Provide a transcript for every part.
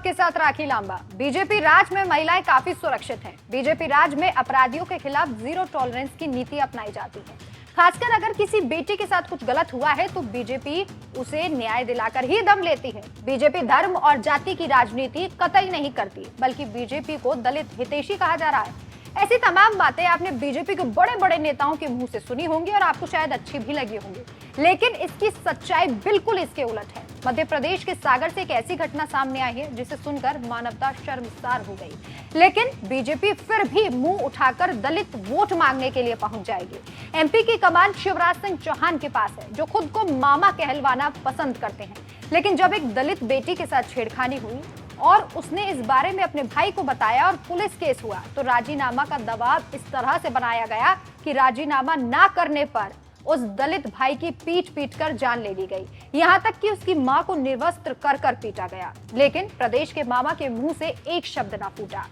आपके साथ राखी लांबा। बीजेपी राज में महिलाएं काफी सुरक्षित हैं। बीजेपी राज में अपराधियों के खिलाफ जीरो टॉलरेंस की नीति अपनाई जाती है। खासकर अगर किसी बेटी के साथ कुछ गलत हुआ है तो बीजेपी उसे न्याय दिलाकर ही दम लेती है। बीजेपी धर्म और जाति की राजनीति कतई नहीं करती, बल्कि बीजेपी को दलित हितैषी कहा जा रहा है। ऐसी तमाम बातें आपने बीजेपी के बड़े बड़े नेताओं के मुंह से सुनी होंगी और आपको शायद अच्छी भी लगी होंगी, लेकिन इसकी सच्चाई बिल्कुल इसके उलट है। मध्य प्रदेश के सागर से एक ऐसी घटना सामने आई है जिसे सुनकर मानवता शर्मसार हो गई, लेकिन बीजेपी फिर भी मुंह उठाकर दलित वोट मांगने के लिए पहुंच जाएगी। एमपी की कमान शिवराज सिंह चौहान के पास है, जो खुद को मामा कहलवाना पसंद करते हैं, लेकिन जब एक दलित बेटी के साथ छेड़खानी हुई और उसने इस बारे में अपने भाई को बताया और पुलिस केस हुआ, तो राजीनामा का दबाव इस तरह से बनाया गया कि राजीनामा ना करने पर उस दलित भाई की पीट पीट कर जान ले ली गई। यहाँ तक कि उसकी मां को निर्वस्त्र कर कर पीटा गया, लेकिन प्रदेश के मामा के मुंह से एक शब्द ना फूटा।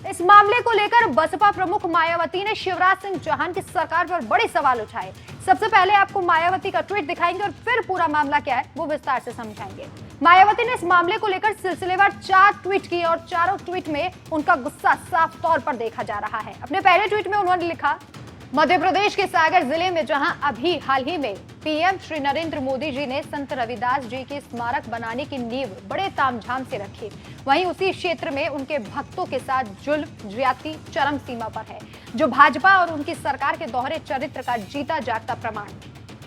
इस मामले को लेकर बसपा प्रमुख मायावती ने शिवराज सिंह चौहान की सरकार पर बड़े सवाल उठाए। सबसे पहले आपको मायावती का ट्वीट दिखाएंगे और फिर पूरा मामला क्या है वो विस्तार से समझाएंगे। मायावती ने इस मामले को लेकर सिलसिलेवार 4 ट्वीट किए और चारों ट्वीट में उनका गुस्सा साफ तौर पर देखा जा रहा है। अपने पहले ट्वीट में उन्होंने लिखा, मध्य प्रदेश के सागर जिले में जहां अभी हाल ही में पीएम श्री नरेंद्र मोदी जी ने संत रविदास जी के स्मारक बनाने की नींव बड़े तामझाम से रखी, वहीं उसी क्षेत्र में उनके भक्तों के साथ जुल्म ज्यादती चरम सीमा पर है, जो भाजपा और उनकी सरकार के दोहरे चरित्र का जीता जागता प्रमाण।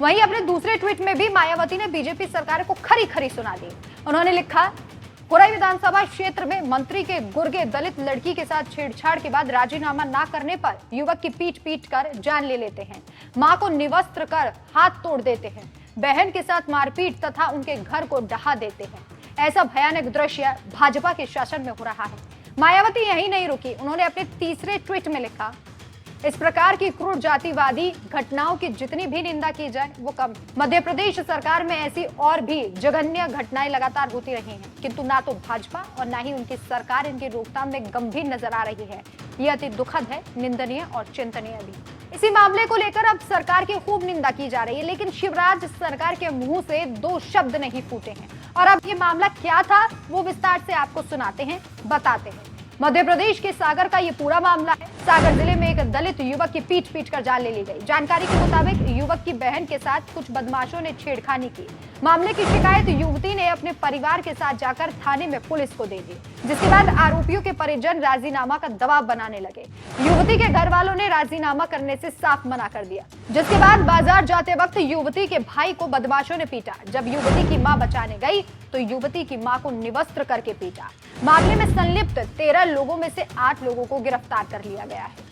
वहीं अपने दूसरे ट्वीट में भी मायावती ने बीजेपी सरकार को खरी खरी सुना दी। उन्होंने लिखा, खुराई विधानसभा क्षेत्र में मंत्री के गुर्गे दलित लड़की के साथ छेड़छाड़ के बाद राजीनामा ना करने पर युवक की पीट पीट कर जान ले लेते हैं, मां को निवस्त्र कर हाथ तोड़ देते हैं, बहन के साथ मारपीट तथा उनके घर को ढहा देते हैं। ऐसा भयानक दृश्य भाजपा के शासन में हो रहा है। मायावती यही नहीं रुकी, उन्होंने अपने तीसरे ट्वीट में लिखा, इस प्रकार की क्रूर जातिवादी घटनाओं की जितनी भी निंदा की जाए वो कम। मध्य प्रदेश सरकार में ऐसी और भी जघन्य घटनाएं लगातार होती रही हैं, किंतु ना तो भाजपा और ना ही उनकी सरकार इनकी रोकथाम में गंभीर नजर आ रही है। यह अति दुखद है, निंदनीय और चिंतनीय भी। इसी मामले को लेकर अब सरकार की खूब निंदा की जा रही है, लेकिन शिवराज सरकार के मुंह से 2 शब्द नहीं फूटे हैं। और अब ये मामला क्या था वो विस्तार से आपको सुनाते हैं, बताते हैं। मध्य प्रदेश के सागर का ये पूरा मामला है। सागर जिले में एक दलित युवक की पीट पीट कर जान ले ली गई। जानकारी के मुताबिक युवक की बहन के साथ कुछ बदमाशों ने छेड़खानी की। मामले की शिकायत युवती ने अपने परिवार के साथ जाकर थाने में पुलिस को दे दी, जिसके बाद आरोपियों के परिजन राजीनामा का दबाव बनाने लगे। युवती के घर वालों ने राजीनामा करने से साफ मना कर दिया, जिसके बाद बाजार जाते वक्त युवती के भाई को बदमाशों ने पीटा। जब युवती की मां बचाने गई तो युवती की मां को निवस्त्र करके पीटा। मामले में संलिप्त 13 लोगों में से 8 लोगों को गिरफ्तार कर लिया गया है।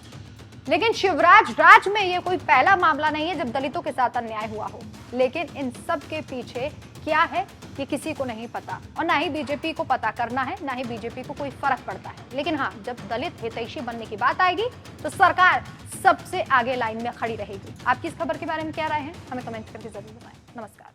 लेकिन शिवराज राज में ये कोई पहला मामला नहीं है जब दलितों के साथ अन्याय हुआ हो, लेकिन इन सब के पीछे क्या है ये किसी को नहीं पता और ना ही बीजेपी को पता करना है, ना ही बीजेपी को कोई फर्क पड़ता है। लेकिन हाँ, जब दलित हितैषी बनने की बात आएगी तो सरकार सबसे आगे लाइन में खड़ी रहेगी। आपकी इस खबर के बारे में क्या राय है, हमें कमेंट करके जरूर बताएं। नमस्कार।